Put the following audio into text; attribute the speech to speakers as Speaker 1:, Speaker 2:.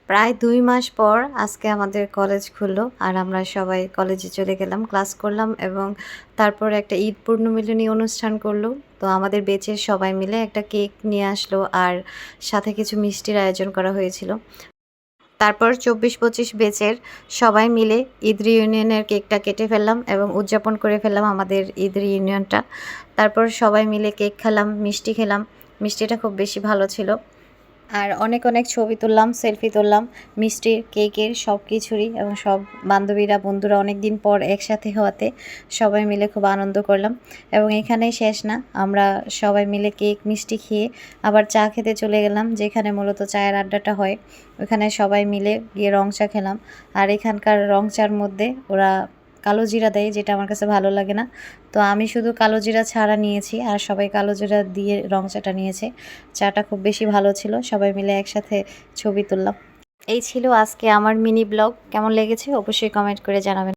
Speaker 1: প্রায় ২ মাস পর আজকে আমাদের কলেজ খুললো আর আমরা সবাই কলেজে চলে গেলাম, ক্লাস করলাম এবং তারপর একটা ঈদ পূর্ণমিলনী অনুষ্ঠান করলো। তো আমাদের ব্যাচের সবাই মিলে একটা কেক নিয়ে আসলো আর সাথে কিছু মিষ্টির আয়োজন করা হয়েছিল। তারপর ২৪-২৫ ব্যাচের সবাই মিলে ঈদ রিইউনিয়নের কেকটা কেটে ফেললাম এবং উদযাপন করে ফেললাম আমাদের ঈদ রিইউনিয়নটা। তারপর সবাই মিলে কেক খেলাম, মিষ্টি খেলাম। মিষ্টিটা খুব বেশি ভালো ছিল। আর অনেক অনেক ছবি তুললাম, সেলফি তুললাম মিষ্টির, কেকের সব কিছুরই এবং সব বান্ধবীরা, বন্ধুরা অনেক দিন পর একসাথে হওয়াতে সবাই মিলে খুব আনন্দ করলাম। এবং এখানেই শেষ না, আমরা সবাই মিলে কেক মিষ্টি খেয়ে আবার চা খেতে চলে গেলাম, যেখানে মূলত চায়ের আড্ডাটা হয়। ওখানে সবাই মিলে গিয়ে রং চা খেলাম। আর এখানকার রং চার মধ্যে ওরা কালো জিরা দেয়, যেটা আমার কাছে ভালো লাগে না। তো আমি শুধু কালো জিরা ছাড়া নিয়েছি আর সবাই কালো জিরা দিয়ে রং চাটা নিয়েছে। চাটা খুব বেশি ভালো ছিল, সবাই মিলে একসাথে ছবি তুললাম। এই ছিল আজকে আমার মিনি ব্লগ। কেমন লেগেছে অবশ্যই কমেন্ট করে জানাবেন।